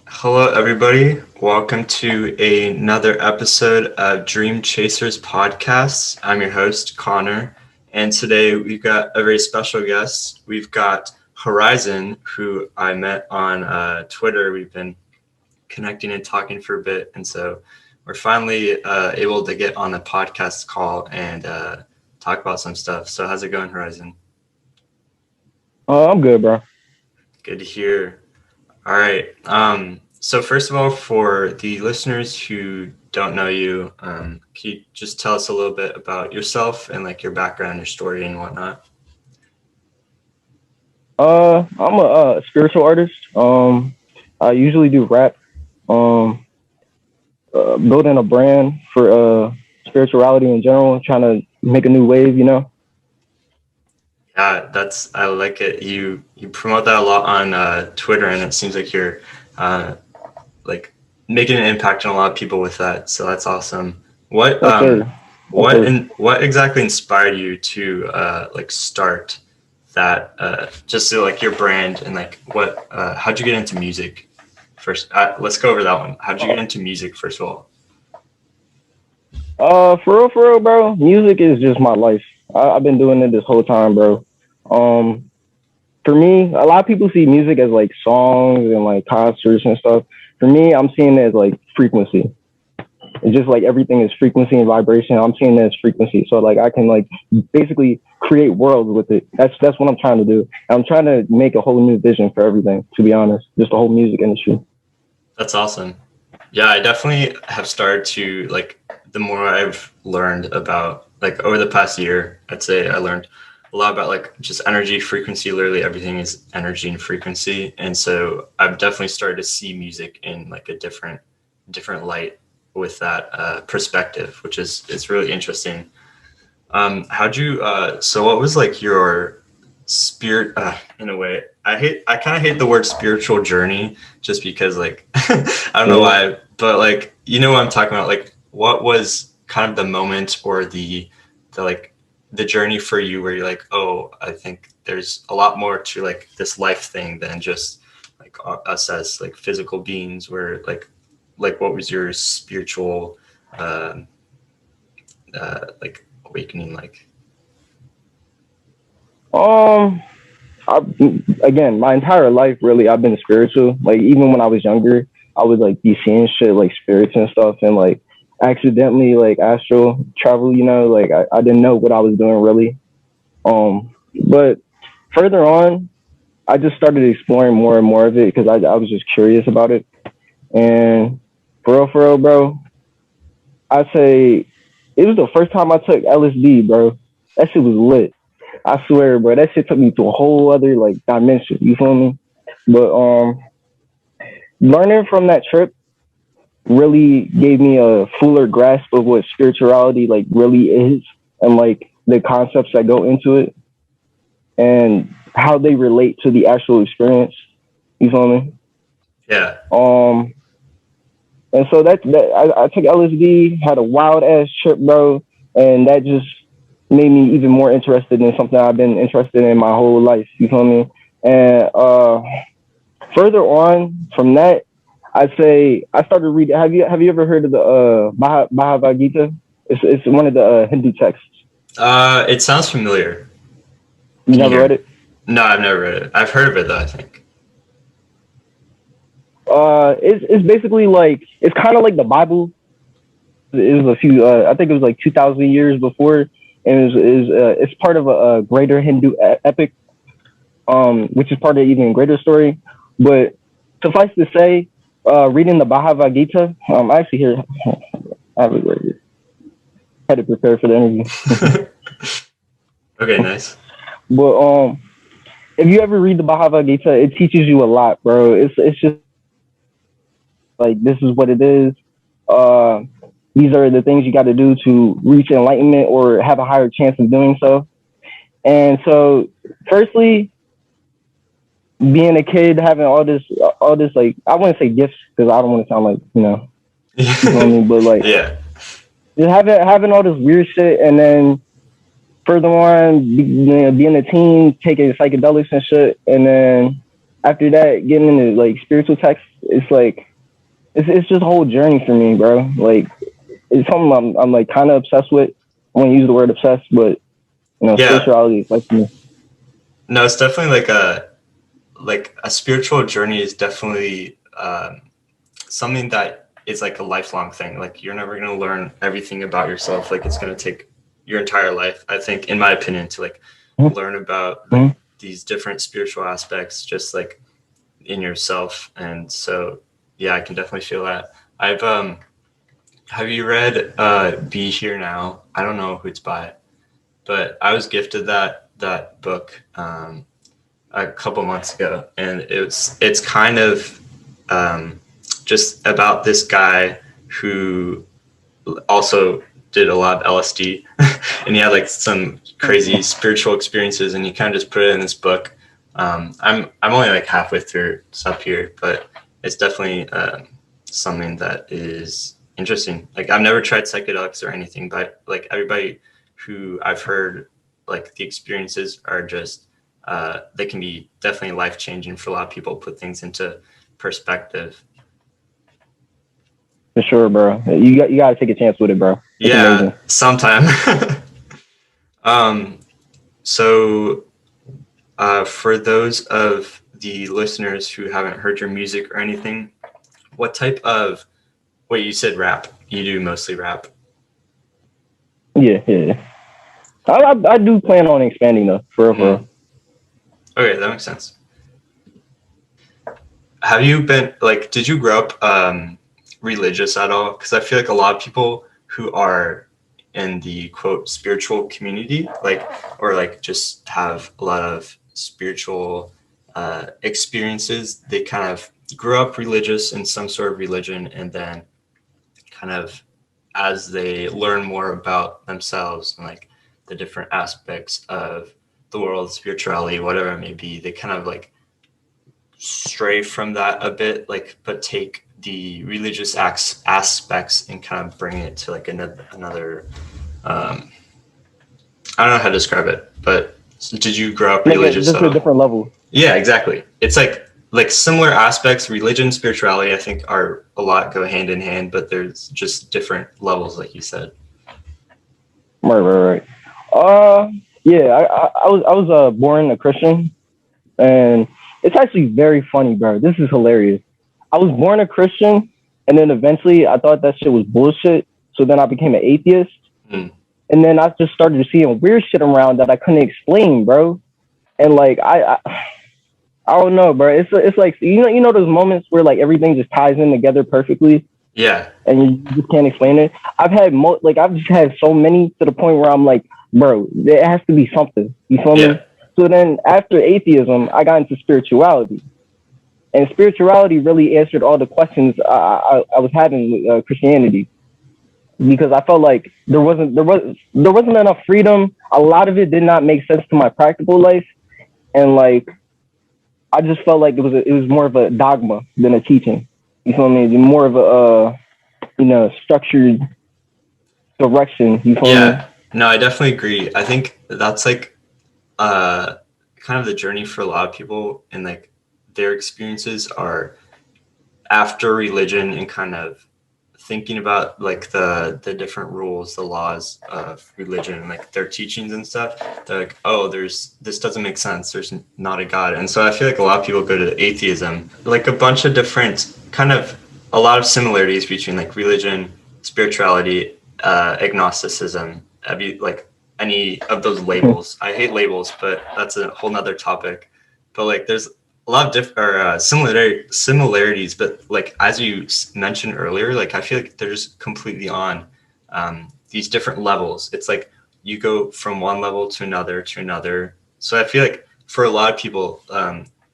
Hello, everybody. Welcome to another episode of Dream Chasers Podcasts. I'm your host, Connor, and today we've got a very special guest. We've got Horizon, who I met on Twitter. We've been connecting and talking for a bit, and so we're finally able to get on the podcast call and talk about some stuff. So, how's it going, Horizon? I'm good, bro. Good to hear. All right. So first of all, for the listeners who don't know you, can you just tell us a little bit about yourself and like your background, your story, and whatnot? I'm a spiritual artist. I usually do rap. Um, Building a brand for spirituality in general, trying to make a new wave. Yeah, I like it. You promote that a lot on Twitter, and it seems like you're uh, like making an impact on a lot of people with that. So that's awesome. What Yes, sir. Yes, sir. what exactly inspired you to like start that just to like your brand and like what how'd you get into music first? Let's go over that one. How'd you get into music first of all? For real, bro. Music is just my life. I've been doing it this whole time, bro. Um, for me, a lot of people see music as like songs and like concerts and stuff. For me, I'm seeing it as like frequency. It's just like everything is frequency and vibration. I'm seeing it as frequency. So like I can like basically create worlds with it. That's what I'm trying to do. I'm trying to make a whole new vision for everything, to be honest. Just the whole music industry. That's awesome. Yeah, I definitely have started to like the more I've learned about like over the past year, I'd say I learned a lot about like just energy, frequency. Literally everything is energy and frequency. And so I've definitely started to see music in like a different light with that perspective, which is it's really interesting. How'd you so what was like your spirit in a way? I kind of hate the word spiritual journey just because like I don't know Yeah. why, but like you know what I'm talking about. Like what was kind of the moment or the like the journey for you where you're like, oh, I think there's a lot more to like this life thing than just like us as like physical beings. Where like what was your spiritual uh, like awakening like? Um, I, Again, my entire life, really, I've been spiritual. Like even when I was younger, I would like be seeing shit like spirits and stuff, and like accidentally like astral travel. Like I didn't know what I was doing really. But further on, I just started exploring more and more of it because I was just curious about it. And for real, bro, I say it was the first time I took LSD, bro. That shit was lit. I swear, bro. That shit took me to a whole other like dimension. You feel me? But learning from that trip really gave me a fuller grasp of what spirituality like really is, and like the concepts that go into it, and how they relate to the actual experience. You feel me? Yeah. Um, and so I took LSD, had a wild ass trip, bro, and that just made me even more interested in something I've been interested in my whole life. You feel me? And further on from that, I'd say I started reading. Have you ever heard of the Bhagavad Gita? It's one of the Hindu texts. It sounds familiar. You Can you never hear read me? it? No, I've never read it. I've heard of it though, I think. It's basically like it's kind of like the Bible. It was a few. I think it was like 2,000 years before, and it's part of a greater Hindu epic, which is part of an even greater story. But suffice to say, reading the Bhagavad Gita, I actually hear I have it right here. Had to prepare for the interview. Okay, nice. But if you ever read the Bhagavad Gita, it teaches you a lot, bro. It's just like this is what it is. Uh, these are the things you got to do to reach enlightenment or have a higher chance of doing so. And so, firstly, being a kid, having all this like I wouldn't say gifts because I don't want to sound like you feel me, but like Yeah. just having all this weird shit, and then further on, being a teen, taking psychedelics and shit, and then after that, getting into like spiritual texts, it's like it's just a whole journey for me, bro. Like it's something I'm like kind of obsessed with. I won't use the word obsessed, but Yeah, spirituality is like me. no, it's definitely like a spiritual journey is definitely something that is like a lifelong thing. Like you're never going to learn everything about yourself. Like it's going to take your entire life, I think, in my opinion, to like learn about like Mm-hmm. these different spiritual aspects, just like in yourself. And so, yeah, I can definitely feel that. I've have you read Be Here Now? I don't know who it's by, but I was gifted that book a couple months ago, and it's kind of just about this guy who also did a lot of LSD, and he had like some crazy spiritual experiences, and he kind of just put it in this book. I'm only like halfway through stuff here, but it's definitely something that is interesting. Like I've never tried psychedelics or anything, but like everybody who I've heard, like the experiences are just they can be definitely life changing for a lot of people. Put things into perspective. For sure, bro. You got to take a chance with it, bro. It's Yeah, amazing. sometime. um, so for those of the listeners who haven't heard your music or anything, what type of, wait, you said rap. You do mostly rap. Yeah, yeah. I do plan on expanding though, for real, for Mm. real. Okay, that makes sense. Have you been like, did you grow up religious at all? Because I feel like a lot of people who are in the quote spiritual community, like, or like just have a lot of spiritual experiences, they kind of grew up religious in some sort of religion, and then kind of as they learn more about themselves and like the different aspects of the world, spirituality, whatever it may be, they kind of like stray from that a bit, like, but take the religious aspects and kind of bring it to like another I don't know how to describe it, but did you grow up Like religious just at a all? different level. Yeah, exactly. It's like similar aspects, religion, spirituality, I think are a lot go hand in hand, but there's just different levels, like you said. Right, right, right. Uh, yeah. I was born a Christian, and it's actually very funny, bro. This is hilarious. I was born a Christian, and then eventually I thought that shit was bullshit. So then I became an atheist, Mm. and then I just started seeing weird shit around that I couldn't explain, bro. And like I don't know, bro. It's like you know those moments where like everything just ties in together perfectly, Yeah, and you just can't explain it. I've just had so many to the point where I'm like, bro, there has to be something. You feel yeah, me? So then after atheism, I got into spirituality, and spirituality really answered all the questions I was having with Christianity, because I felt like there wasn't enough freedom. A lot of it did not make sense to my practical life, and like I just felt like it was more of a dogma than a teaching. You feel me? More of a structured direction. You feel me? yeah. No, I definitely agree. I think that's like uh kind of the journey for a lot of people, and like their experiences are after religion and kind of thinking about like the different rules, the laws of religion, and like their teachings and stuff. They're like, oh, this doesn't make sense, there's not a god. And so I feel like a lot of people go to atheism, like a bunch of different kind of a lot of similarities between like religion, spirituality, agnosticism. Have you like any of those labels? I hate labels, but that's a whole nother topic. But like there's a lot of similarities, but like as you mentioned earlier, like I feel like they're just completely on these different levels. It's like you go from one level to another to another. So I feel like for a lot of people,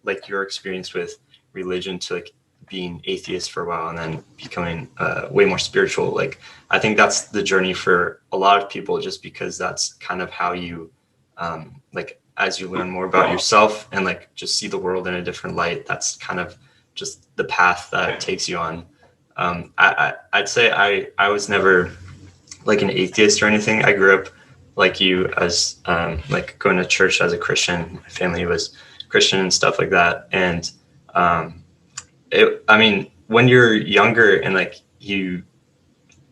like your experience with religion to like being atheist for a while and then becoming way more spiritual, like I think that's the journey for a lot of people, just because that's kind of how you like as you learn more about yourself and like just see the world in a different light, that's kind of just the path that it takes you on. I'd say I was never like an atheist or anything. I grew up like you as like going to church as a Christian. My family was Christian and stuff like that. And I mean, when you're younger and like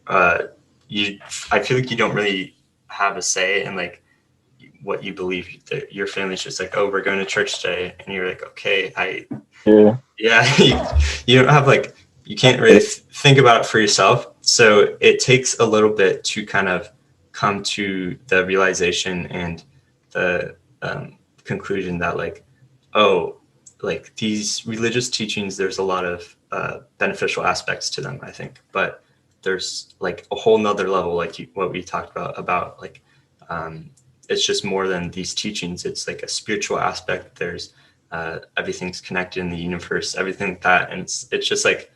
uh, you, I feel like you don't really have a say in like what you believe. That your family's just like, oh, we're going to church today, and you're like, okay, Yeah. yeah, you don't have like, you can't really think about it for yourself. So it takes a little bit to kind of come to the realization and the conclusion that like, oh, like these religious teachings, there's a lot of beneficial aspects to them, I think, but there's like a whole nother level, like what we talked about like, um, it's just more than these teachings. It's like a spiritual aspect. There's everything's connected in the universe, everything like that, and it's just like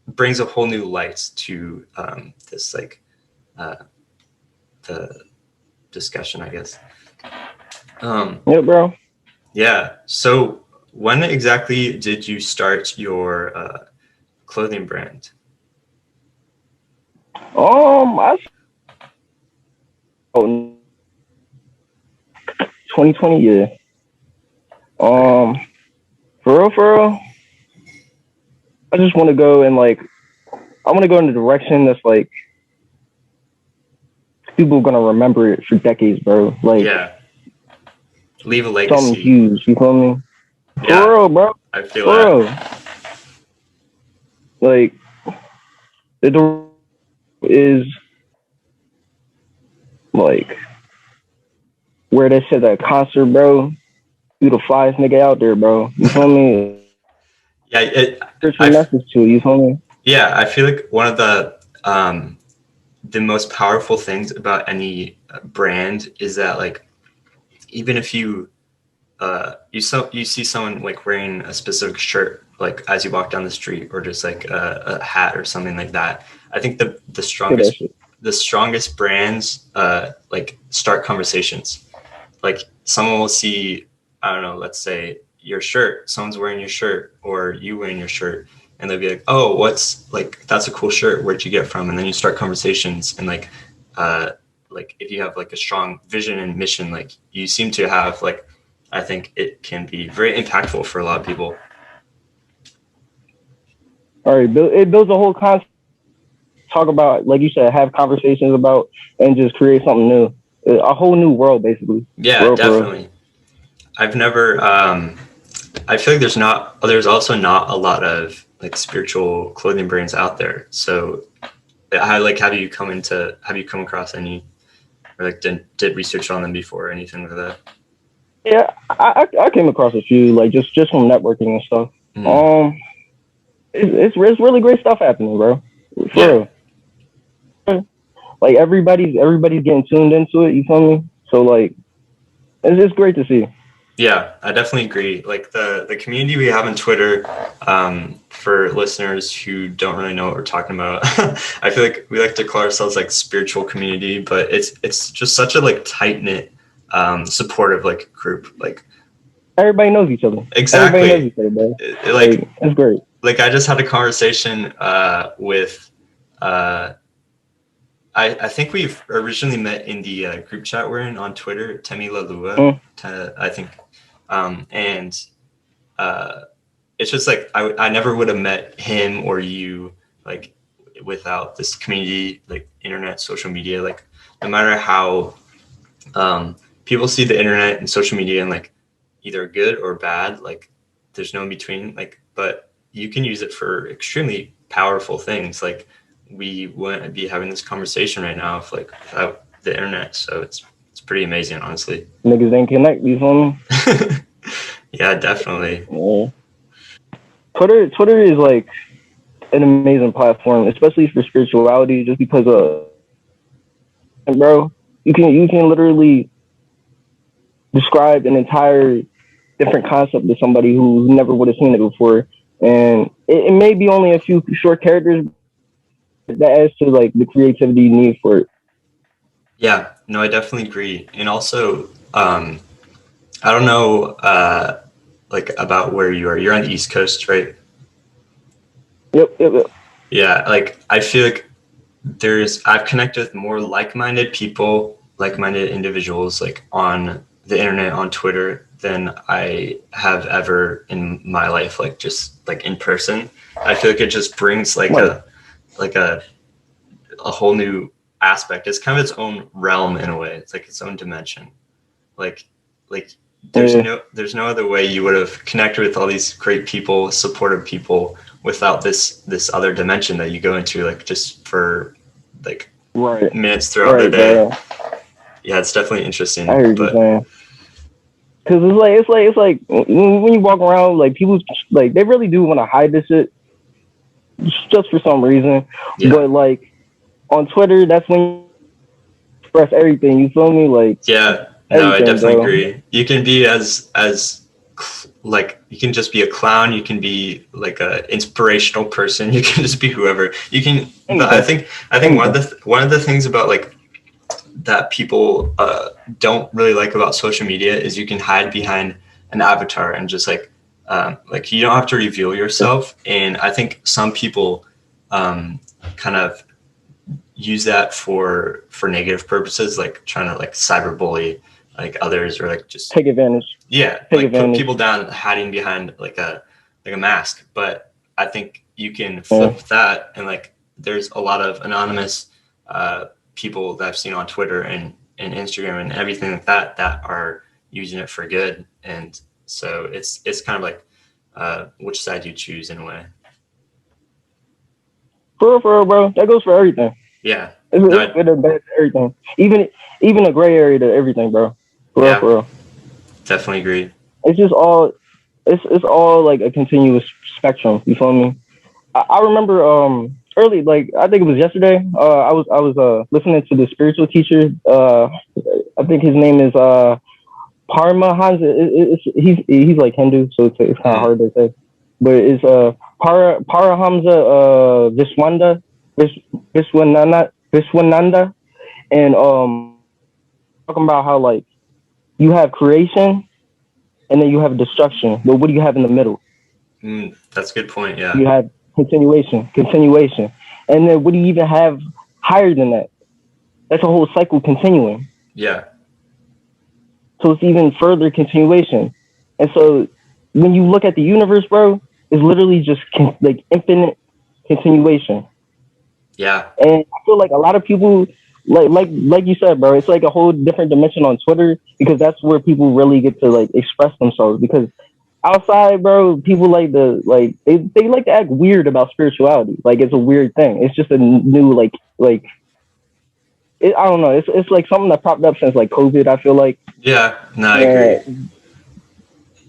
brings a whole new light to this like uh, the discussion, I guess. Yeah, bro. Yeah. So when exactly did you start your clothing brand? I oh, 2020, yeah. Um, for real, I just want to go and like I want to go in the direction that's like people are gonna remember it for decades, bro. Like Yeah. Leave a something legacy. huge. You feel me? For Yeah, real, bro. I feel For that. real. Like the is like where they said that concert, bro. You the flyest nigga out there, bro. You feel me? Yeah, Spiritual I message to it. You feel me? yeah, I feel like one of the most powerful things about any brand is that like even if you see someone like wearing a specific shirt like as you walk down the street or just like a hat or something like that, I think Say that shit. the strongest brands like start conversations. Like someone will see, I don't know, let's say your shirt, someone's wearing your shirt or you wearing your shirt, and they'll be like, oh, what's like, that's a cool shirt, where'd you get from? And then you start conversations, and uh like if you have like a strong vision and mission like you seem to have, like I think it can be very impactful for a lot of people. All right, it builds a whole concept. Talk about like you said, have conversations about and just create something new. A whole new world, basically. Yeah, For real. definitely. I've never I feel like there's also not a lot of like spiritual clothing brands out there. So have you come across any, or like did research on them before or anything like that? Yeah, I came across a few like just from networking and stuff. Mm, Um, it's really great stuff happening, bro. yeah. For real. Like everybody's getting tuned into it. You feel me? So like it's great to see. Yeah, I definitely agree. Like the community we have on Twitter, for listeners who don't really know what we're talking about, I feel like we like to call ourselves like spiritual community, but it's just such a like tight knit, supportive like group. Like Everybody knows each other. Everybody knows exactly, each other, bro. like Like it's great. I just had a conversation with uh, I think we've originally met in the group chat we're in on Twitter, Temi Lalua, Mm. I think, and uh, it's just like I never would have met him or you like without this community, like internet, social media. Like no matter how people see the internet and social media and like either good or bad, like there's no in between. Like, but you can use it for extremely powerful things. Like we wouldn't be having this conversation right now if like without the internet. So it's pretty amazing, honestly. Niggas ain't connect. You feel me? Yeah, definitely. Yeah. Twitter is like an amazing platform, especially for spirituality, just because bro, you can literally describe an entire different concept to somebody who never would have seen it before, and it may be only a few short characters that adds to like the creativity you need for it. Yeah, no, I definitely agree. And also, I don't know, like about where you are. You're on the East Coast, right? Yep. Yeah, like I feel like I've connected with more like-minded people, like-minded individuals, like on the internet, on Twitter, than I have ever in my life, like just like in person. I feel like it just brings like Right. like a whole new aspect. It's kind of its own realm in a way. It's like its own dimension. Like like Yeah. there's no other way you would have connected with all these great people, supportive people, without this other dimension that you go into, like just for like Right. minutes throughout the Right, day. bro. Yeah, it's definitely I interesting. heard you But saying. Cause it's like when you walk around, like people, like they really do want to hide this shit just for some reason. yeah, But like on Twitter, that's when you express everything. You feel me? Like yeah, no, I everything, definitely bro. agree. You can be as like you can just be a clown. You can be like a inspirational person. You can just be whoever you can. But Anything, I think anything. one of the things about like that people don't really like about social media is you can hide behind an avatar and just like you don't have to reveal yourself. And I think some people kind of use that for negative purposes, like trying to like cyberbully like others, or like just Take advantage. yeah, Take like put advantage. people down hiding behind like a mask. But I think you can Yeah. flip that, and like there's a lot of anonymous people that I've seen on Twitter and Instagram and everything like that that are using it for good. And so it's kind of like which side you choose in a way. For real, bro. That goes for everything. Yeah. No, It's good and bad to everything. Even a gray area to everything, bro. For real, yeah, for real. definitely agree. It's just all it's all like a continuous spectrum. You feel me? I remember early, like I think it was yesterday. I was listening to the spiritual teacher. I think his name is Parma Hans. He's like Hindu, so it's kind of Mm. hard to say. But it's Parahamsa Viswanda Viswananda, and talking about how like you have creation and then you have destruction. But what do you have in the middle? That's a good point. Yeah. You have continuation, and then what do you even have higher than that? That's a whole cycle continuing. Yeah. So it's even further continuation. And so when you look at the universe, bro, it's literally just like infinite continuation. Yeah. And I feel like a lot of people, like you said, bro, it's like a whole different dimension on Twitter because that's where people really get to like express themselves. Because outside, bro, people like to like they like to act weird about spirituality. Like it's a weird thing. It's just a new I don't know. It's like something that popped up since like COVID. I feel like Yeah. No, I agree. uh,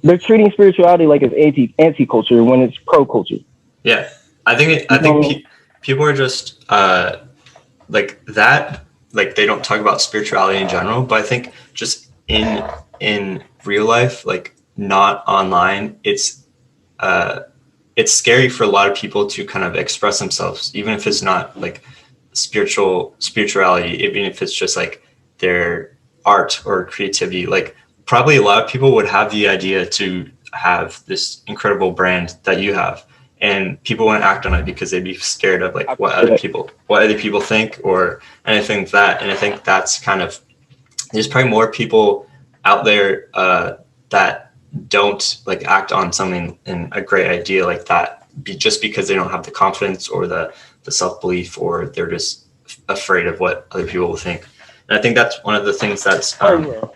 they're treating spirituality like it's anti culture when it's pro culture. Yeah. I You know think what I mean? people are just like that. Like they don't talk about spirituality in general, but I think just in real life, like not online, uh, it's scary for a lot of people to kind of express themselves, even if it's not like spirituality, even if it's just like their art or creativity. Like probably a lot of people would have the idea to have this incredible brand that you have, and people wouldn't act on it because they'd be scared of like I feel like what other people think or anything like that. And I think that's kind of, there's probably more people out there that don't like act on something in a great idea like that just because they don't have the confidence or the self-belief, or they're just afraid of what other people will think. And I think that's one of the things that's oh yeah.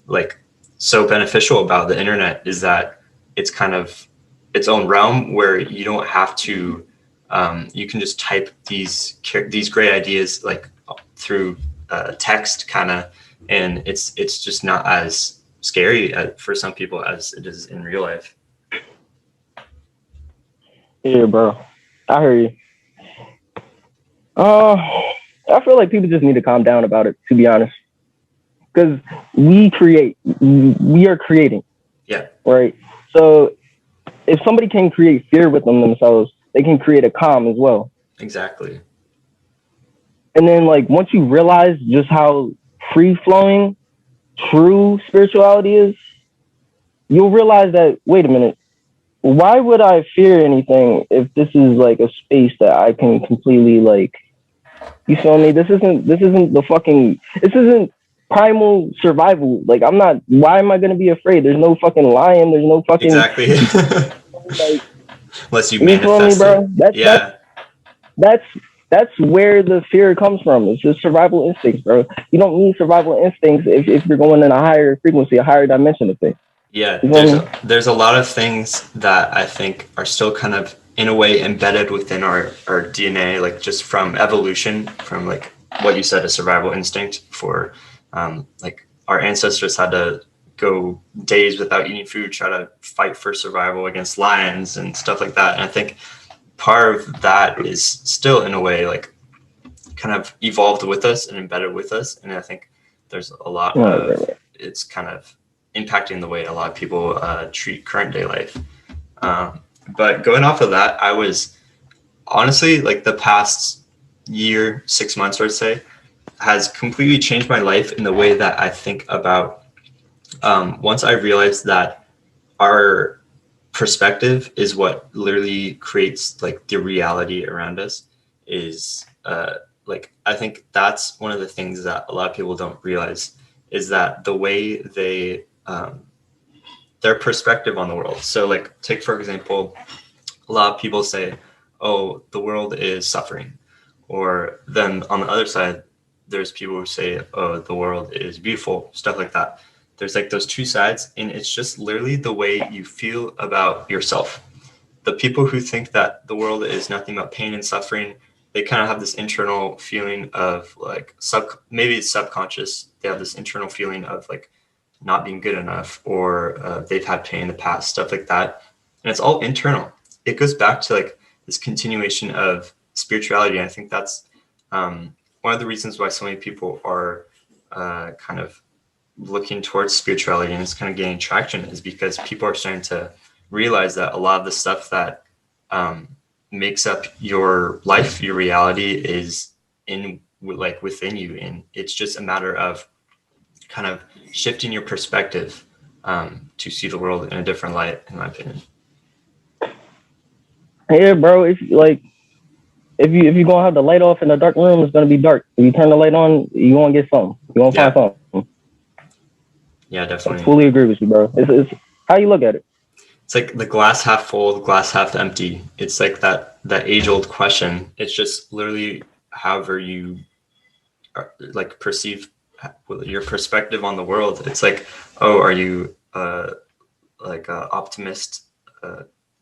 like so beneficial about the internet, is that it's kind of its own realm where you don't have to you can just type these great ideas like through text kind of, and it's just not as scary for some people as it is in real life. Yeah, bro. I hear you. Uh, I feel like people just need to calm down about it, to be honest. Because we are creating, Yeah, right? So if somebody can create fear within themselves, they can create a calm as well. exactly. And then, like, once you realize just how free flowing true spirituality is, you'll realize that, wait a minute, why would I fear anything if this is like a space that I can completely, like, you feel me? This isn't the fucking, this isn't primal survival. Like, I'm not. Why am I gonna be afraid? There's no fucking lion. There's no fucking Exactly. like. Unless you You feel me, manifest bro? it. Yeah. That's that's where the fear comes from. It's just survival instincts, bro. You don't need survival instincts if you're going in a higher frequency, a higher dimension of things. Yeah, You feel me? there's a lot of things that I think are still kind of in a way embedded within our DNA, like just from evolution, from like what you said, a survival instinct for like our ancestors had to go days without eating food, try to fight for survival against lions and stuff like that. And I think part of that is still in a way like kind of evolved with us and embedded with us. And I think there's a lot of it's kind of impacting the way a lot of people treat current day life. But going off of that, I was honestly like the past year, 6 months, I'd say, has completely changed my life in the way that I think about. Once I realized that our perspective is what literally creates like the reality around us is like I think that's one of the things that a lot of people don't realize is that the way they their perspective on the world. So like take for example, a lot of people say, oh, the world is suffering, or then on the other side there's people who say, oh, the world is beautiful, stuff like that. There's like those two sides, and it's just literally the way you feel about yourself. The people who think that the world is nothing but pain and suffering, they kind of have this internal feeling of like maybe it's subconscious. They have this internal feeling of like not being good enough, or they've had pain in the past, stuff like that. And it's all internal. It goes back to like this continuation of spirituality. And I think that's one of the reasons why so many people are kind of looking towards spirituality and it's kind of gaining traction, is because people are starting to realize that a lot of the stuff that makes up your life, your reality, is in like within you, and it's just a matter of kind of shifting your perspective to see the world in a different light, in my opinion. Yeah, bro. If you gonna have the light off in the dark room, it's gonna be dark. If you turn the light on, you gonna get something. You gonna find something. Yeah, definitely. I fully agree with you, bro. It's how you look at it. It's like the glass half full, the glass half empty. It's like that age old question. It's just literally however you like perceive your perspective on the world. It's like, oh, are you like optimist?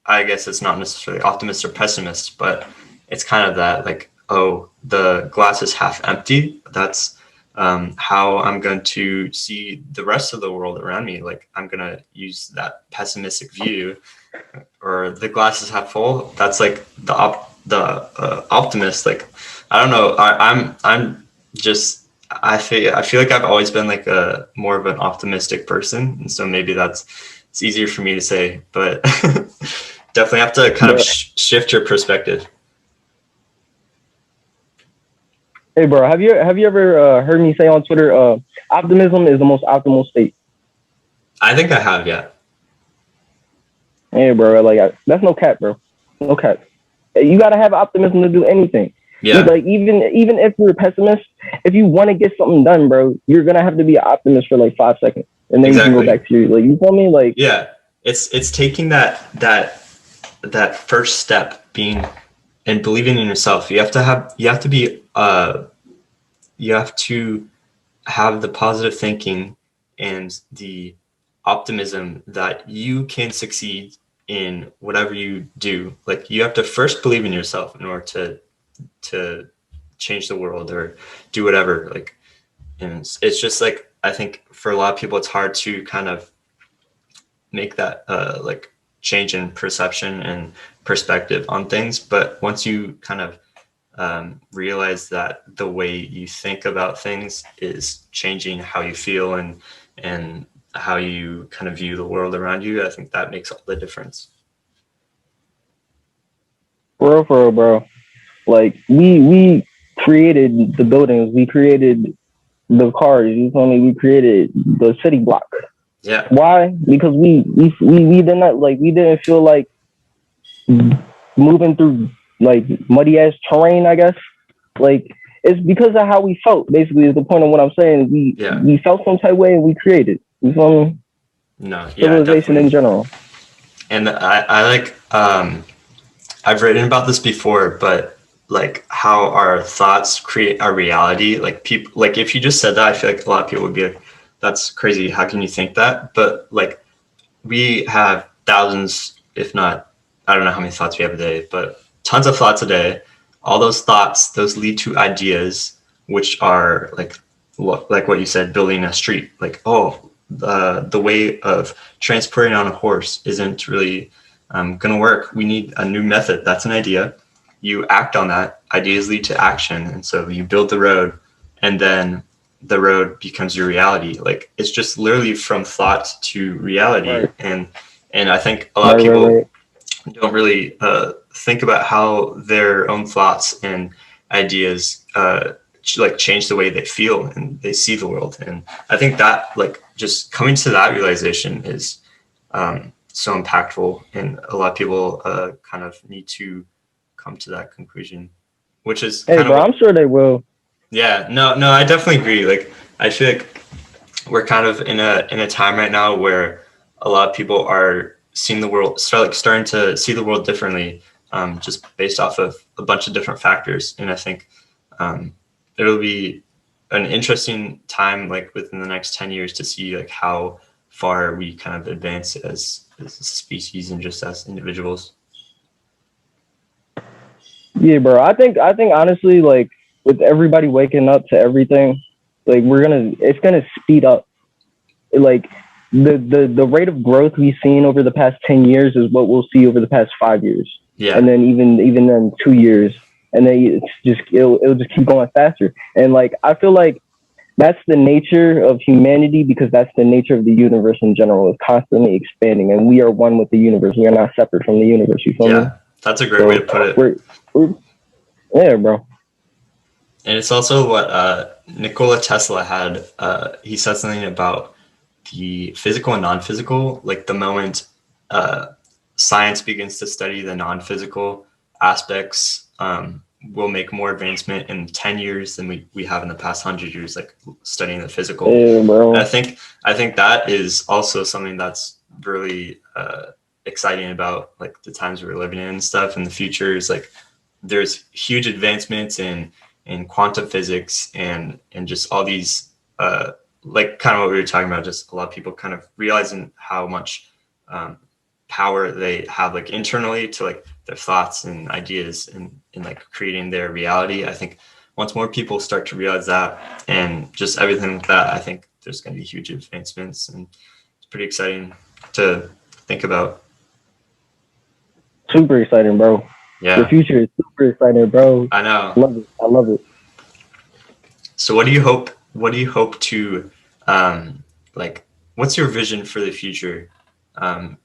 I guess it's not necessarily optimist or pessimist, but it's kind of that like, oh, the glass is half empty. That's how I'm going to see the rest of the world around me. Like I'm going to use that pessimistic view, or the glass is half full. That's like the optimist. Like, I don't know. I'm just, I feel like I've always been like a more of an optimistic person. And so maybe it's easier for me to say, but definitely have to kind of shift your perspective. Hey, bro, have you ever heard me say on Twitter, optimism is the most optimal state? I think I have, yeah. Hey, bro, like that's no cap, bro. No cap. You gotta have optimism to do anything. Yeah. Like even if you're a pessimist, if you want to get something done, bro, you're gonna have to be an optimist for like 5 seconds, and then you can go back to your, like, you feel me? Like, yeah, it's taking that first step, being and believing in yourself. You have to have the positive thinking and the optimism that you can succeed in whatever you do. Like you have to first believe in yourself in order to change the world or do whatever. Like, and it's just like, I think for a lot of people, it's hard to kind of make that like change in perception and perspective on things. But once you kind of realize that the way you think about things is changing how you feel and how you kind of view the world around you, I think that makes all the difference. For real, bro. Like we created the buildings, we created the cars. You feel me? We created the city block. Yeah. Why? Because we didn't feel like moving through like muddy ass terrain, I guess. Like it's because of how we felt. Basically, is the point of what I'm saying. Yeah. We felt some type of way and we created. You feel me? No. Yeah. Civilization in Definitely. general. And I like I've written about this before, but like how our thoughts create our reality. Like people, like if you just said that, I feel like a lot of people would be like, "That's crazy. How can you think that?" But like we have thousands, if not, I don't know how many thoughts we have a day, but tons of thoughts a day. All those thoughts, those lead to ideas, which are like what you said, building a street. Like, oh, the way of transporting on a horse isn't really going to work. We need a new method. That's an idea. You act on that. Ideas lead to action, and so you build the road, and then the road becomes your reality. Like it's just literally from thought to reality. Right. And I think a lot of Right. Right. people Right. don't really think about how their own thoughts and ideas like change the way they feel and they see the world. And I think that like just coming to that realization is so impactful, and a lot of people kind of need to come to that conclusion, which is Hey, kind of bro, I'm what. sure they will. Yeah, no, I definitely agree. Like I feel like we're kind of in a time right now where a lot of people are seeing the world starting to see the world differently, just based off of a bunch of different factors. And I think um, it'll be an interesting time, like within the next 10 years, to see like how far we kind of advance as a species and just as individuals. Yeah, bro. I think honestly, like with everybody waking up to everything, like it's gonna speed up. Like the rate of growth we've seen over the past 10 years is what we'll see over the past 5 years, and Yeah, then even then 2 years, and then it'll just keep going faster. And like I feel like that's the nature of humanity because that's the nature of the universe in general. It's constantly expanding, and we are one with the universe. We are not separate from the universe. You feel me? yeah, that's a great way to So put it. we're yeah, bro. And it's also what Nikola Tesla had. He said something about the physical and non-physical. Like the moment uh, science begins to study the non-physical aspects, we'll make more advancement in 10 years than we have in the past 100 years, like studying the physical. Yeah, And bro. I think that is also something that's really exciting about like the times we're living in and stuff. In the future is like there's huge advancements in quantum physics and just all these like kind of what we were talking about, just a lot of people kind of realizing how much um, power they have like internally to like their thoughts and ideas and like creating their reality. I think once more people start to realize that and just everything like that, I think there's going to be huge advancements, and it's pretty exciting to think about. Super exciting, bro. The Yeah, future is super exciting, bro. I know. Love it. I love it. So what do you hope? What do you hope to like? What's your vision for the future? Um,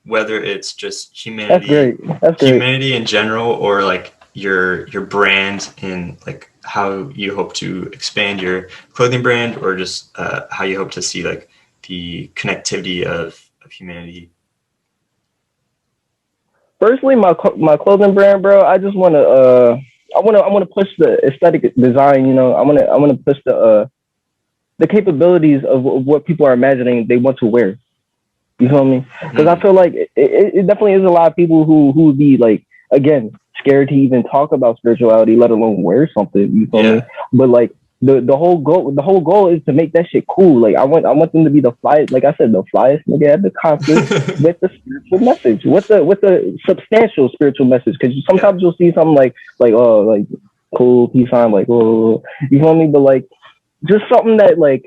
Whether it's just That's great. That's great. humanity in general, or like your brand and like how you hope to expand your clothing brand, or just how you hope to see like the connectivity of humanity. Firstly, my clothing brand, bro. I just wanna I wanna push the aesthetic design. You know, I wanna push the capabilities of what people are imagining they want to wear. You feel me? Because I Mm, feel like it definitely is a lot of people who would be like again scared to even talk about spirituality, let alone wear something. You feel me? yeah, But like the whole goal is to make that shit cool. Like I want them to be the flyest, like I said, the flyest nigga at the concert with the spiritual message, with the substantial spiritual message. Because yeah, sometimes you'll see something like oh like cool peace sign like oh you feel me? But like just something that like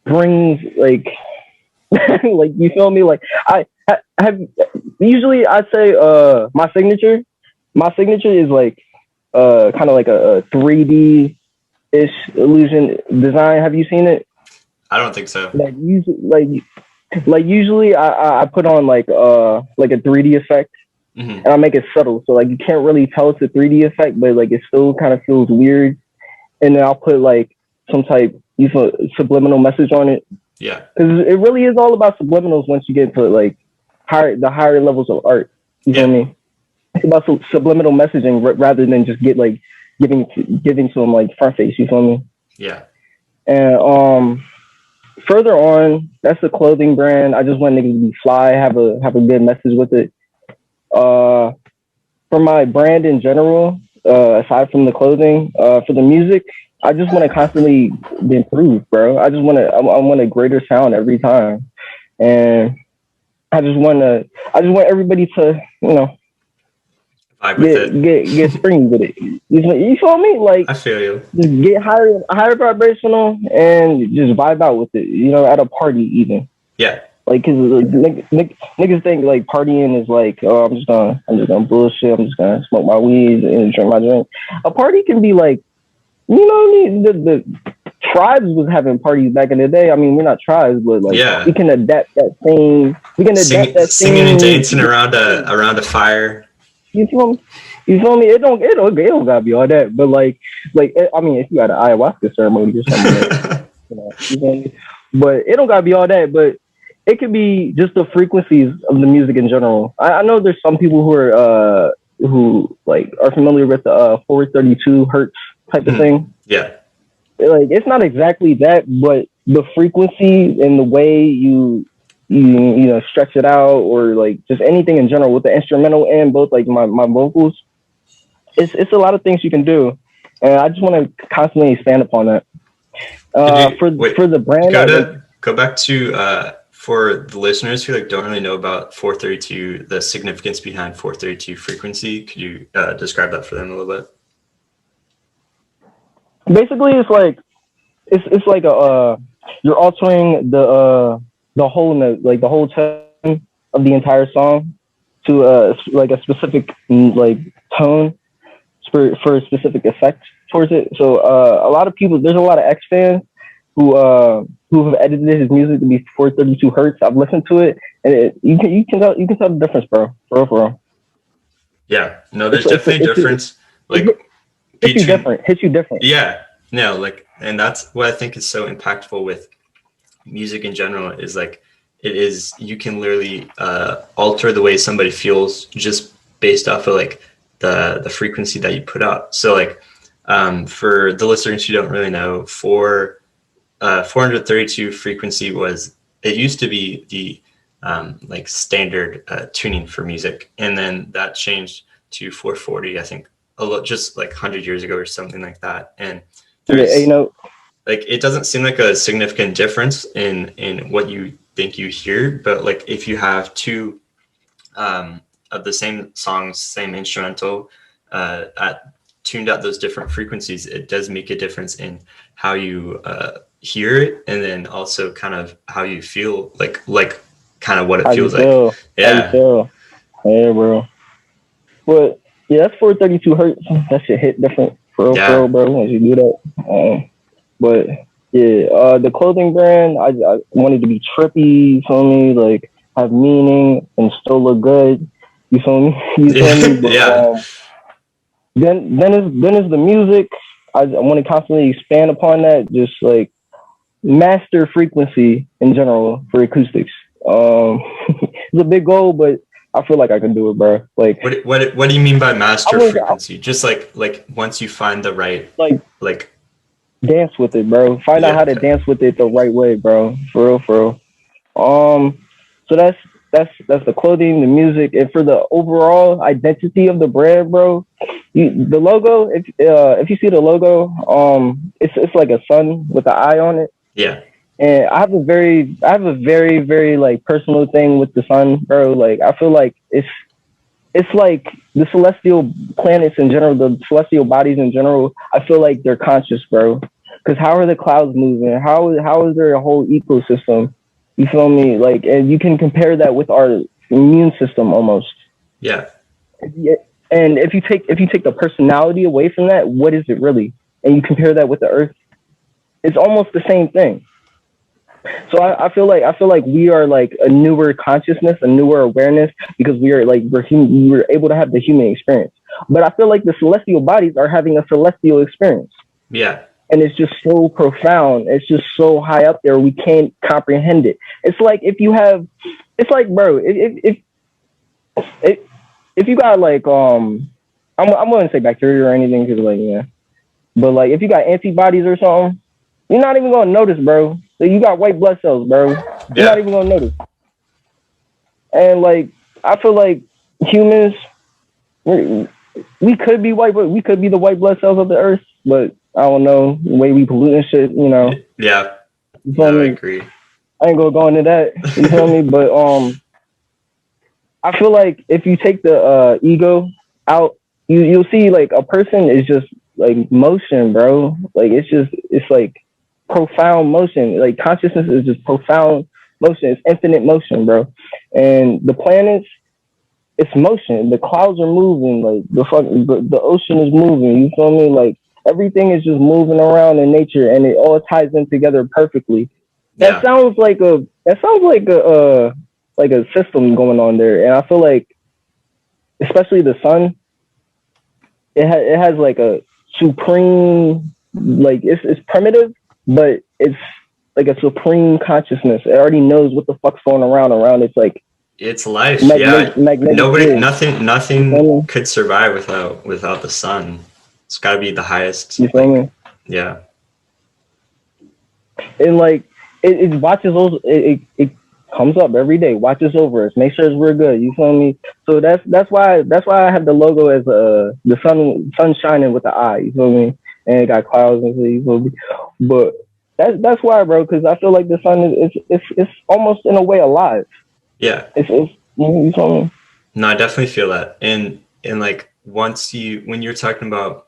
brings like like you feel me? Like I have usually I'd say my signature is like kind of like a 3D ish illusion design. Have you seen it? I don't think so. Like usually I put on like a 3D effect Hmm. and I make it subtle so like you can't really tell it's a 3D effect but like it still kind of feels weird and then I'll put like some type you know, subliminal message on it Yeah, because it really is all about subliminals once you get to like higher levels of art. You feel yeah, me? It's about subliminal messaging rather than just get like giving to them like front face. You feel me? Yeah. And further on, that's a clothing brand. I just want niggas to be fly, have a good message with it. Uh, for my brand in general, aside from the clothing, for the music, I just want to constantly improve, bro. I want a greater sound every time, and I just want everybody to, Vibe with it. get springy with it. You feel me? Like I feel you. just get higher vibrational and just vibe out with it. At a party even. Yeah. Like, cause niggas think like partying is like, oh, I'm just gonna bullshit. I'm just gonna smoke my weed and drink my drink. A party can be like, the tribes was having parties back in the day. I mean, we're not tribes, but like, Yeah. we can adapt that same. We can adapt that singing and dancing around a fire. You feel me? It don't gotta be all that, but I mean, if you got an ayahuasca ceremony or something, like, you feel me? But it don't gotta be all that. But it could be just the frequencies of the music in general. I know there's some people who are familiar with the 432 hertz type of thing. Yeah. Like, it's not exactly that, but the frequency and the way you stretch it out, or like just anything in general with the instrumental and both like my vocals, it's a lot of things you can do, and I just want to constantly expand upon that. For the brand, go back to for the listeners who like don't really know about 432, the significance behind 432 frequency. Could you describe that for them a little bit? Basically, it's like you're altering the whole note, like the whole tone of the entire song to a specific like tone for a specific effect towards it. So there's a lot of X fans who have edited his music to be 432 hertz. I've listened to it, and you can tell the difference, bro. For real. Yeah, no, there's definitely a difference. Hits you different. Yeah, no, like, and that's what I think is so impactful with music in general, is like, you can literally alter the way somebody feels just based off of like the frequency that you put out. So like, for the listeners who don't really know, 432 frequency used to be the like standard tuning for music, and then that changed to 440, I think, just like 100 years ago or something like that. And like, it doesn't seem like a significant difference in what you think you hear, but like, if you have two of the same songs, same instrumental, tuned at those different frequencies, it does make a difference in how you hear it, and then also kind of how you feel, like kind of what it feels like. Yeah. Yeah, bro. But yeah, that's 432 hertz. That shit hit different for real, bro. Once you do that. But yeah, the clothing brand, I wanted to be trippy, you feel me? Like, have meaning and still look good. You feel me? But, yeah. Then is the music. I want to constantly expand upon that. Just like master frequency in general for acoustics. It's a big goal, but I feel like I can do it, bro. Like, what do you mean by master frequency? Just like once you find the right like dance with it, bro. Find out how to dance with it the right way, bro. For real. So that's the clothing, the music, and for the overall identity of the brand, bro. The logo, if you see the logo, it's like a sun with an eye on it. Yeah. And I have a very, very like personal thing with the sun, bro. Like, I feel like it's like the celestial planets in general, the celestial bodies in general. I feel like they're conscious, bro. Because how are the clouds moving? How is there a whole ecosystem? You feel me? Like, and you can compare that with our immune system almost. Yeah. And if you take the personality away from that, what is it really? And you compare that with the Earth, it's almost the same thing. So I feel like we are like a newer consciousness, a newer awareness, because we're able to have the human experience. But I feel like the celestial bodies are having a celestial experience. Yeah. And it's just so profound. It's just so high up there. We can't comprehend it. It's like bro, if you got like I'm gonna say bacteria or anything because like yeah, but like if you got antibodies or something, you're not even gonna notice, bro. So you got white blood cells, bro. You're not Yeah. even gonna notice. And like I feel like humans, we we could be white, but we could be the white blood cells of the earth. But I don't know the way we pollute and shit. You know, Yeah. you feel No, I me? agree. I ain't gonna go into that. You feel me? But I feel like if you take the ego out, you'll see like a person is just like motion, bro. Like it's like profound motion. Like consciousness is just profound motion. It's infinite motion, bro. And the planets, it's motion. The clouds are moving. Like the ocean is moving. You feel me? Like everything is just moving around in nature, and it all ties in together perfectly. Yeah. That sounds like a system going on there, and I feel like especially the sun, it has like a supreme, like it's primitive, but it's like a supreme consciousness. It already knows what the fuck's going around its like It's life. Yeah. magnetic Nobody, field. nothing You feel me? could survive without the sun. It's got to be the highest. You feel Like, me? yeah. And like it watches those. It comes up every day, watches over us, make sure we're good. You feel me? So that's why I have the logo as the sun shining with the eye. You feel me? And it got clouds and shit. You feel me? But that's why, bro. Because I feel like the sun is it's almost in a way alive. Yeah. It's you feel me? No, I definitely feel that. And like when you're talking about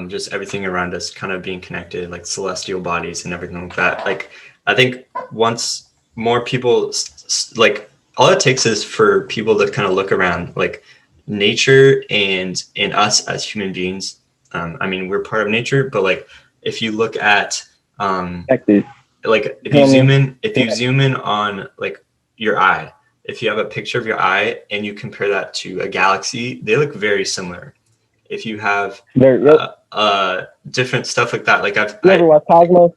just everything around us kind of being connected, like celestial bodies and everything like that. Like, I think once more people, like, all it takes is for people to kind of look around, like nature and us as human beings. I mean, we're part of nature, but like, if you look at, Connected. like, You feel me? if you zoom in on like your eye, if you have a picture of your eye and you compare that to a galaxy, they look very similar. If you have There. Yep. different stuff like that. Like You ever watch Cosmos?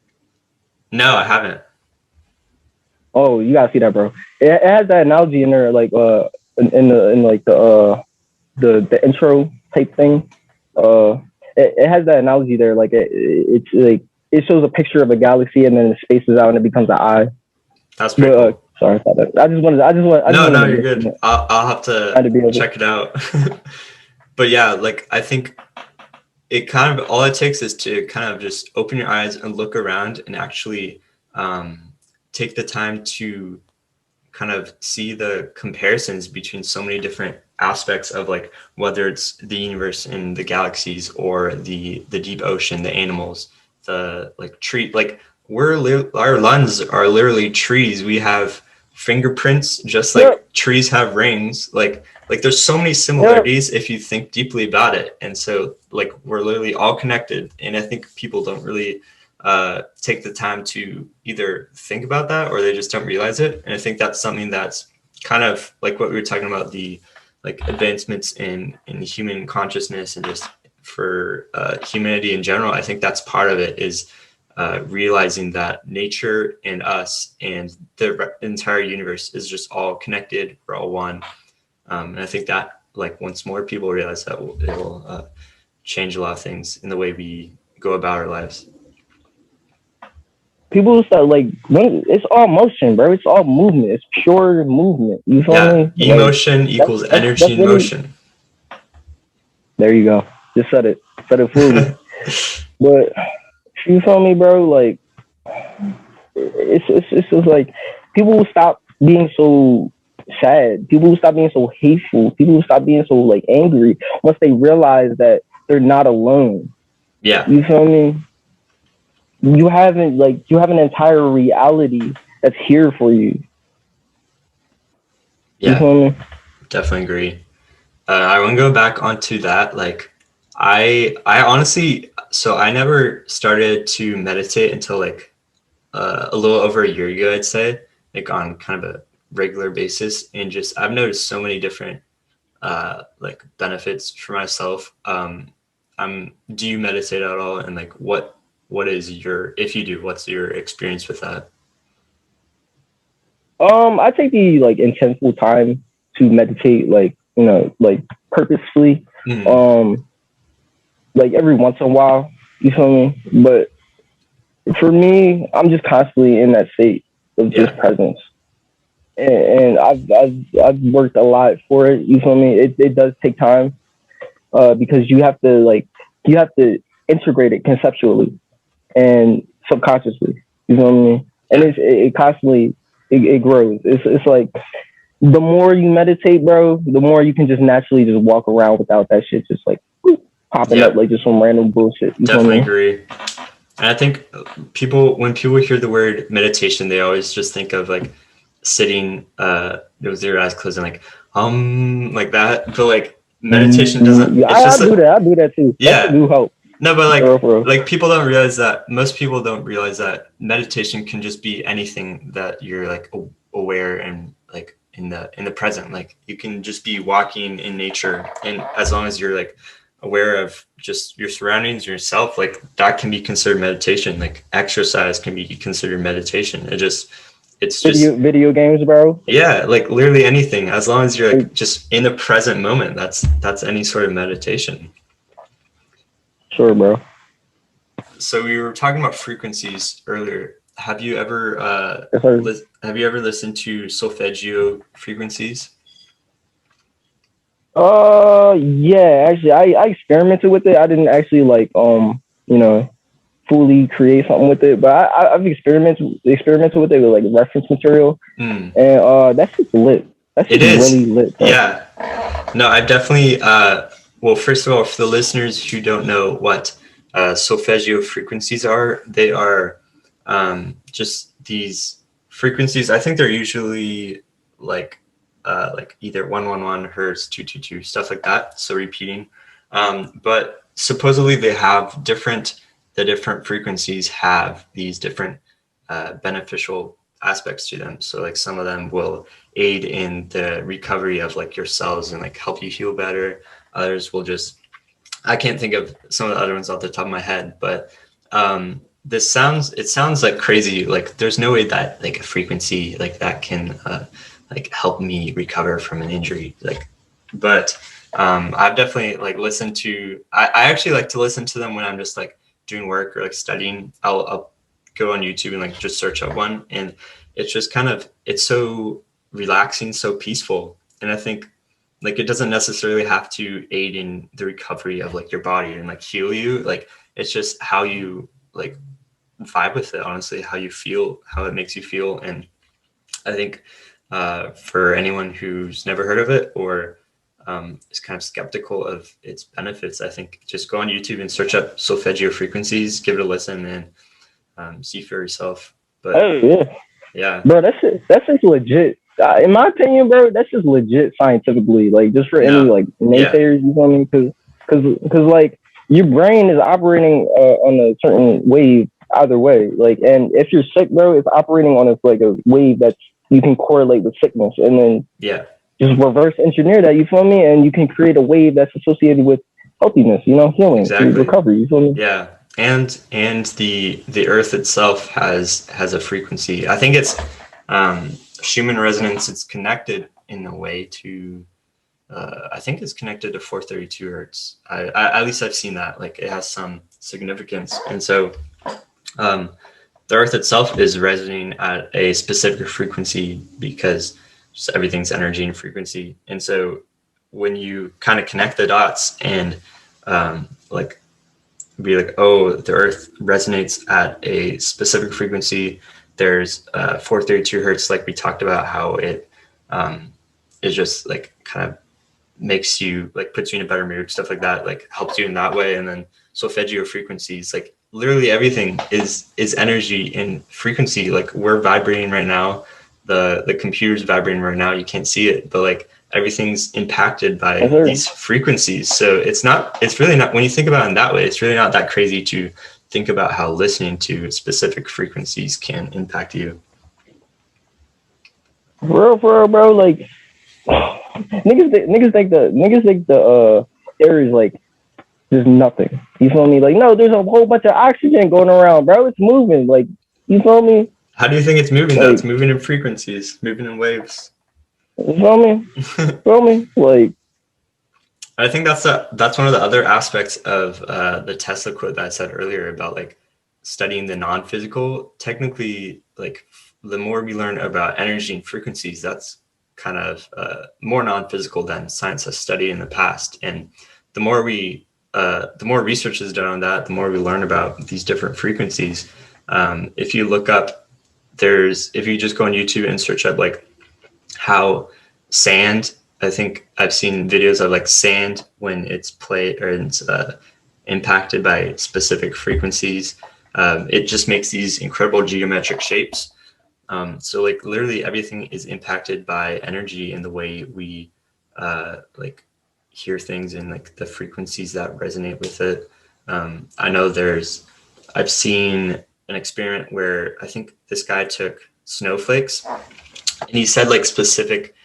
no, I haven't. Oh, you gotta see that, bro. It has that analogy in there, like in like the intro type thing. Uh, it has that analogy there. Like it's like it shows a picture of a galaxy and then it spaces out and it becomes an eye. That's pretty But cool. sorry about that. I just No, wanted no, to you're mention good. it. I'll have Had to to be able to. check it out. But yeah, like I think it kind of all it takes is to kind of just open your eyes and look around and actually um, take the time to kind of see the comparisons between so many different aspects of like whether it's the universe and the galaxies or the deep ocean, the animals, the like tree, like our lungs are literally trees. We have fingerprints just Yep. like trees have rings. Like there's so many Yep. similarities if you think deeply about it. And so like we're literally all connected. And I think people don't really take the time to either think about that or they just don't realize it. And I think that's something that's kind of like what we were talking about, the like advancements in human consciousness and just for humanity in general. I think that's part of it is realizing that nature and us and the entire universe is just all connected. We're all one. And I think that like once more people realize that it will change a lot of things in the way we go about our lives. People start like it's all motion, bro. It's all movement. It's pure movement. You feel Yeah, me? Like emotion equals energy that's in really motion. there. You go. Just said it. Said it fully. But you feel me, bro? Like it's just like people will stop being so sad. People will stop being so hateful. People will stop being so like angry once they realize that they're not alone. Yeah, You feel me? You have an entire reality that's here for you. You yeah, feel me? definitely agree. I want to go back onto that. Like, I honestly, so I never started to meditate until like a little over a year ago, I'd say, like on kind of a regular basis, and just I've noticed so many different like benefits for myself. Do you meditate at all? And like, what is your, if you do, what's your experience with that? I take the like intentional time to meditate, like like purposefully. Mhm. Um, like every once in a while, you feel me? But for me, I'm just constantly in that state of just Yeah. presence. And I've worked a lot for it. You feel me? It does take time, because you have to integrate it conceptually and subconsciously. You know what I mean? And Yeah. it constantly it grows. It's like the more you meditate, bro, the more you can just naturally just walk around without that shit just like popping up Yeah. like just some random bullshit. You feel Definitely me? agree. And I think when people hear the word meditation, they always just think of like sitting with their eyes closed and like that. But like meditation doesn't, Yeah, it's I just do a, that. I do that too. That shit yeah. do help. No, but For real. like people don't realize that most people don't realize that meditation can just be anything that you're like aware and like in the present. Like you can just be walking in nature, and as long as you're like aware of just your surroundings, yourself, like that can be considered meditation. Like exercise can be considered meditation. It's just Video games, bro. yeah, like literally anything. As long as you're Like, like just in the present moment, that's any sort of meditation. sure, bro. So we were talking about frequencies earlier. Yes, sir. Have you ever listened to Solfeggio frequencies? Yeah, actually, I experimented with it. I didn't actually you know, fully create something with it, but I've experimented with it with like reference material, Mm, and that's just lit. That's it just is. really lit, bro. Yeah. No, I definitely. Well, first of all, for the listeners who don't know what Solfeggio frequencies are, they are just these frequencies. I think they're usually like like either 111 hertz, 222, stuff like that. So repeating. But supposedly they have different. The different frequencies have these different beneficial aspects to them. So like some of them will aid in the recovery of like your cells and like help you heal better. Others will just, I can't think of some of the other ones off the top of my head, but it sounds like crazy. Like there's no way that like a frequency like that can like help me recover from an injury. Like, but I've definitely like listened to, I actually like to listen to them when I'm just like doing work or like studying. I'll go on YouTube and like just search up one, and it's just kind of, it's so relaxing, so peaceful. And I think like it doesn't necessarily have to aid in the recovery of like your body and like heal you. Like it's just how you like vibe with it, honestly, how you feel, how it makes you feel. And I think for anyone who's never heard of it or is kind of skeptical of its benefits, I think just go on YouTube and search up Solfeggio frequencies, give it a listen, and see for yourself. But Oh yeah, yeah, bro. That's just legit. In my opinion, bro, that's just legit scientifically. Like, just for any no, like yeah, naysayers, you know what I mean? Because like your brain is operating on a certain wave either way. Like, and if you're sick, bro, it's operating on like a wave that's you can correlate with sickness, and then yeah, just reverse engineer that. You feel me? And you can create a wave that's associated with healthiness. You know, healing, exactly. recovery. You feel me? Yeah, and the Earth itself has a frequency. I think it's Schumann resonance. It's connected in a way to. I think it's connected to 432 hertz. At least I've seen that. Like it has some significance, and so um, the Earth itself is resonating at a specific frequency because just everything's energy and frequency. And so when you kind of connect the dots and like be like, oh, the Earth resonates at a specific frequency. There's 432 hertz, like we talked about, how it is just like kind of makes you like puts you in a better mood, stuff like that, like helps you in that way. And then solfeggio frequencies, like literally everything is energy and frequency. Like we're vibrating right now, the computer's vibrating right now, you can't see it, but like everything's impacted by these frequencies. So it's really not, when you think about it in that way, it's really not that crazy to think about how listening to specific frequencies can impact you. For real, bro. Like, niggas think the air is like just nothing. You feel me? Like, no, there's a whole bunch of oxygen going around, bro. It's moving. Like, you feel me? How do you think it's moving though? It's Like, moving in frequencies, moving in waves. you feel me? Feel me? Like, I think that's one of the other aspects of the Tesla quote that I said earlier about like studying the non-physical. Technically, like the more we learn about energy and frequencies, that's kind of more non-physical than science has studied in the past. And the more the more research is done on that, the more we learn about these different frequencies. If you look up, if you just go on YouTube and search up like how sand, I think I've seen videos of like sand when it's played or it's impacted by specific frequencies. It just makes these incredible geometric shapes. So like literally everything is impacted by energy and the way we like hear things and like the frequencies that resonate with it. I know I've seen an experiment where I think this guy took snowflakes and he said like specific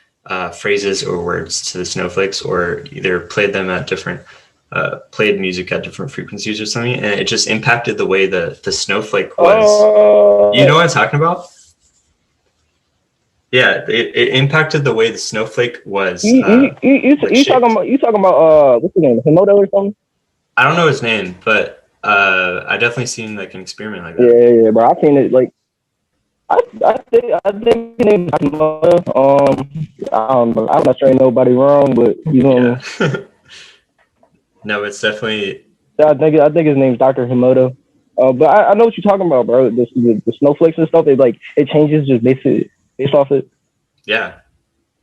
phrases or words to the snowflakes, or either played them at different played music at different frequencies or something, and it just impacted the way the snowflake was. You know what I'm talking about? Yeah, it impacted the way the snowflake was. Like shaped. You talking about what's his name, Himoto or something? I don't know his name, but I definitely seen like an experiment like that. Yeah, bro. I've seen it. Like I think his name is Himoto. I'm not saying nobody wrong, but you know. Yeah. No, it's definitely. I think his name's Dr. Himoto. But I know what you're talking about, bro. The snowflakes and stuff. It changes just based off it. Yeah.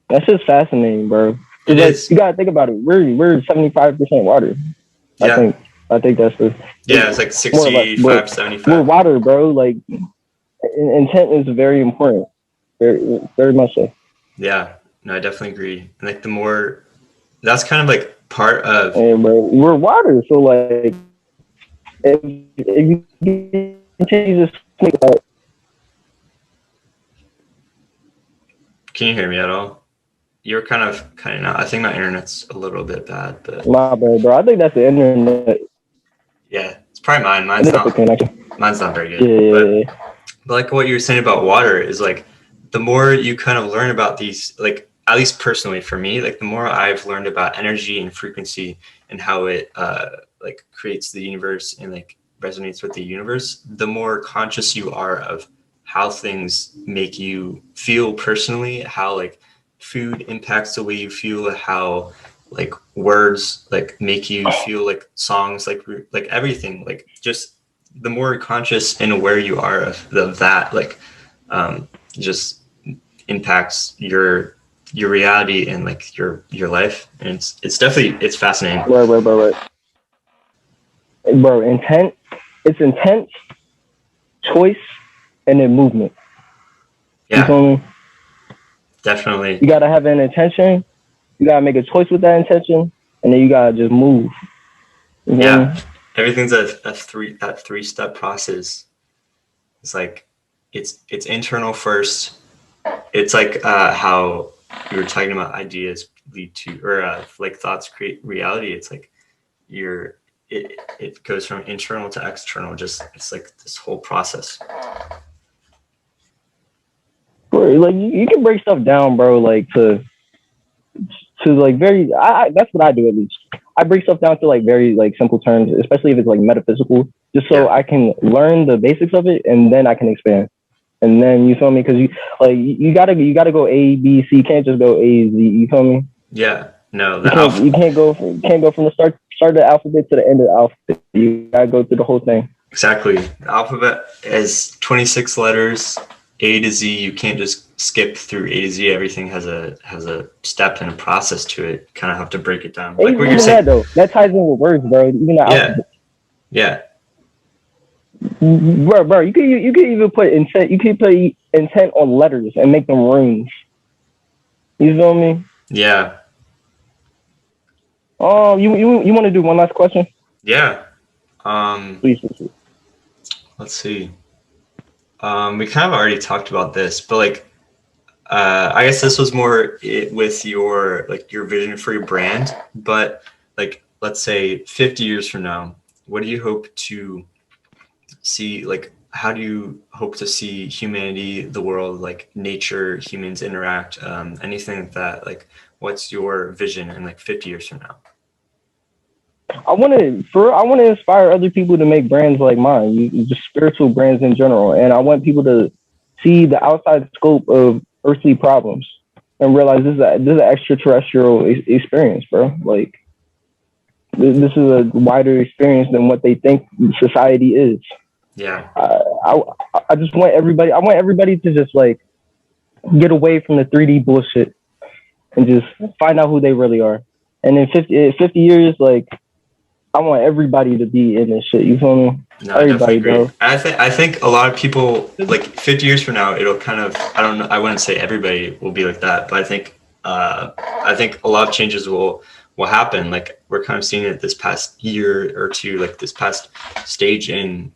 That's just fascinating, bro. It like, is. You gotta think about it. We're 75% water. Yeah. I think that's the. Yeah, it's like 65, 75. We're water, bro. Like intent is very important. Very, very much so. Yeah. No, I definitely agree. And like the more, that's kind of like part of. And bro, we're water, so like if you continue to think about. Can you hear me at all? You're kind of cutting out. I think my internet's a little bit bad, but. My bad, bro. I think that's the internet. Yeah, it's probably mine. Mine's not very good. Yeah. But like what you were saying about water is like the more you kind of learn about these, like at least personally for me, like the more I've learned about energy and frequency and how it like creates the universe and like resonates with the universe, the more conscious you are of how things make you feel personally, how like food impacts the way you feel, how like words like make you feel, like songs, like everything, like just the more conscious and aware you are of that, like just impacts your reality and like your life. And it's definitely, it's fascinating. Right. Bro, intent. It's intent, choice, and then movement. Yeah. You feel me? Definitely. You gotta have an intention. You gotta make a choice with that intention, and then you gotta just move. Yeah. Everything's a three-step process. It's like it's internal first. It's like how you were talking about ideas lead to, or like thoughts create reality. It's like it goes from internal to external. Just it's like this whole process. Bro, like you can break stuff down, bro. Like to like very. That's what I do at least. I break stuff down to like very like simple terms, especially if it's like metaphysical, just so I can learn the basics of it and then I can expand. And then you feel me? Because you gotta go A, B, C. You can't just go A, Z. You feel me? Yeah. No. You can't go from the start of the alphabet to the end of the alphabet. You gotta go through the whole thing. Exactly. The alphabet is 26 letters, A to Z. You can't just skip through A to Z. Everything has a step and a process to it. You kind of have to break it down. Like what you're saying. That ties in with words, bro. Even the alphabet. Yeah. Bro, you could even put intent. You could put intent on letters and make them runes. You feel me? Yeah. Oh, you want to do one last question? Yeah. Please. Let's see. We kind of already talked about this, but like, I guess this was more with your vision for your brand. But like, let's say 50 years from now, what do you hope to see? Like, how do you hope to see humanity, the world, like nature, humans interact, anything like that? Like, what's your vision in like 50 years from now? I want to inspire other people to make brands like mine, just spiritual brands in general, and I want people to see the outside scope of earthly problems and realize this is an extraterrestrial experience, bro. Like this is a wider experience than what they think society is. Yeah. I I just want everybody. I want everybody to just like get away from the 3D bullshit and just find out who they really are. And in 50 years, like I want everybody to be in this shit. You feel me? No, I definitely Everybody, agree. bro. I think a lot of people, like 50 years from now, it'll kind of, I don't know, I wouldn't say everybody will be like that, but I think a lot of changes will happen. Like we're kind of seeing it this past year or two, like this past stage in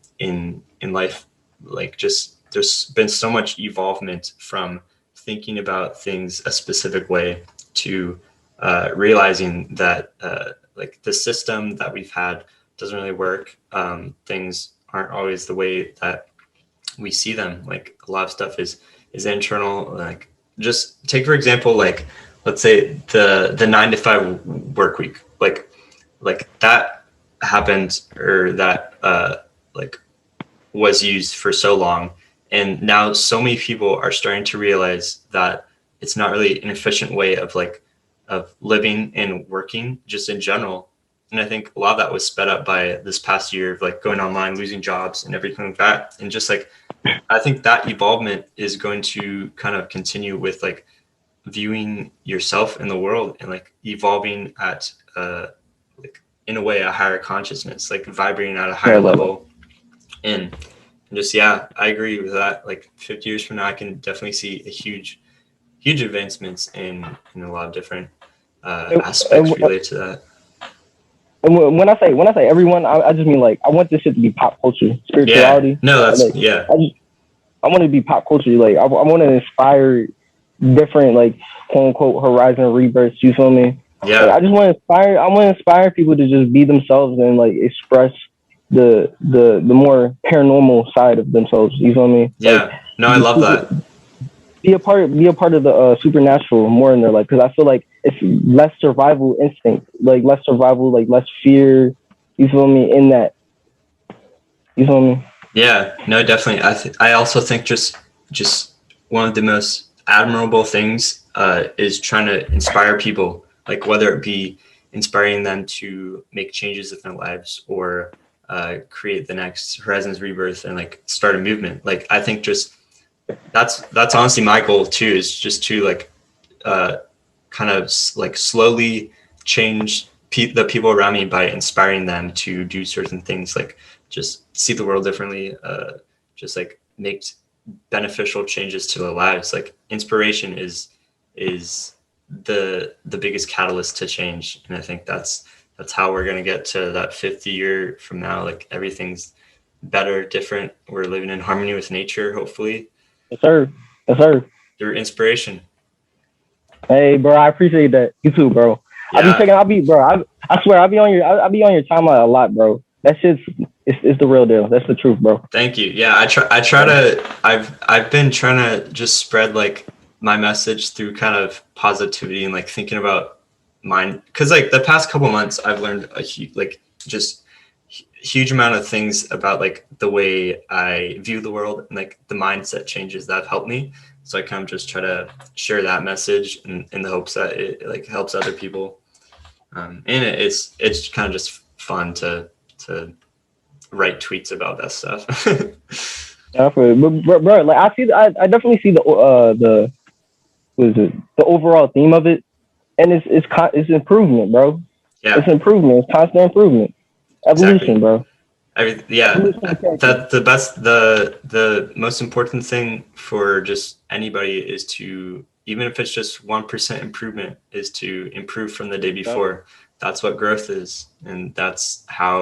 life. Like just there's been so much evolvement from thinking about things a specific way to realizing that like the system that we've had doesn't really work. Things aren't always the way that we see them. Like a lot of stuff is internal. Like just take for example, like let's say the 9 to 5 work week. Like that happened or that like was used for so long, and now so many people are starting to realize that it's not really an efficient way of like of living and working just in general. And I think a lot of that was sped up by this past year of like going online, losing jobs and everything like that. And just like, I think that evolvement is going to kind of continue with like viewing yourself in the world and like evolving at like in a way a higher consciousness, like vibrating at a higher level. And just yeah, I agree with that. Like 50 years from now, I can definitely see a huge advancements in a lot of different aspects And, related to that. and when I say everyone, I just mean like I want this shit to be pop culture, Yeah, spirituality. no, that's Like yeah, I want to be pop culture. Like I want to inspire different like quote unquote horizon rebirths. You feel me? Like yeah, I just want to inspire. I want to inspire people to just be themselves and like express the more paranormal side of themselves. You feel me? Like yeah. No, I love that. be a part of the supernatural more in their life because I feel like it's less survival instinct, like less survival, like less fear. You feel me? In that, you feel me? Yeah, no, definitely. I also think just one of the most admirable things is trying to inspire people, like whether it be inspiring them to make changes in their lives or create the next Horizons Rebirth and like start a movement. Like I think just that's honestly my goal too, is just to like uh, kind of like slowly change the people around me by inspiring them to do certain things, like just see the world differently, just like make beneficial changes to their lives. Like inspiration is the biggest catalyst to change, and I think that's how we're going to get to that 50 year from now. Like everything's better, different. We're living in harmony with nature, hopefully, Yes, sir. Yes, sir. through inspiration. Hey, bro, I appreciate that. You too, bro. Yeah, I swear, I be on your timeline a lot, bro. That shit's, it's the real deal. That's the truth, bro. thank you. Yeah, I try to I've been trying to just spread like my message through kind of positivity and like thinking about mine, because like the past couple months I've learned like just huge amount of things about like the way I view the world and like the mindset changes that have helped me. So I kind of just try to share that message in the hopes that it like helps other people. And it's kind of just fun to write tweets about that stuff. Yeah, bro, like I definitely see the what is it, the overall theme of it, and it's improvement, bro. It's Yeah, improvement. It's constant improvement, evolution, exactly. bro. Yeah, Evolution of character. that the most important thing for just anybody is to, even if it's just 1% improvement, is to improve from the day Yep. before. That's what growth is, and that's how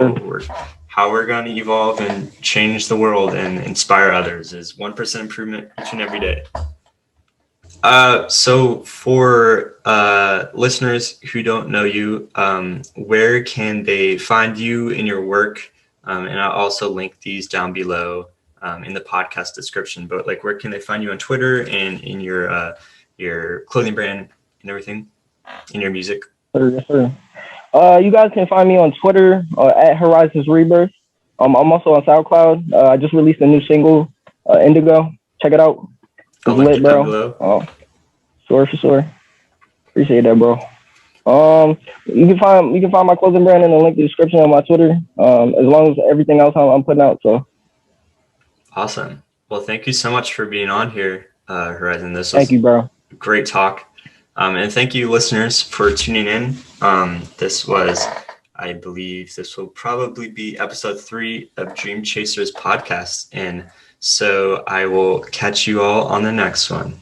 we're going to evolve and change the world and inspire others, is 1% improvement each and every day. So for listeners who don't know you, where can they find you in your work? And I'll also link these down below in the podcast description. But like, where can they find you on Twitter and in your clothing brand and everything, in your music? Sir, yes, sir. You guys can find me on Twitter at Horizons Rebirth. I'm also on SoundCloud. I just released a new single, Indigo. Check it out. I'll It's link lit, it down bro. below. Sure for sure. Appreciate that, bro. You can find my clothing brand in the link in the description on my Twitter. As long as everything else I'm putting out. So Awesome. Well, thank you so much for being on here, Horizon. This thank was you, bro. a great talk. And thank you, listeners, for tuning in. This was, I believe, this will probably be episode 3 of Dream Chasers podcast. And so I will catch you all on the next one.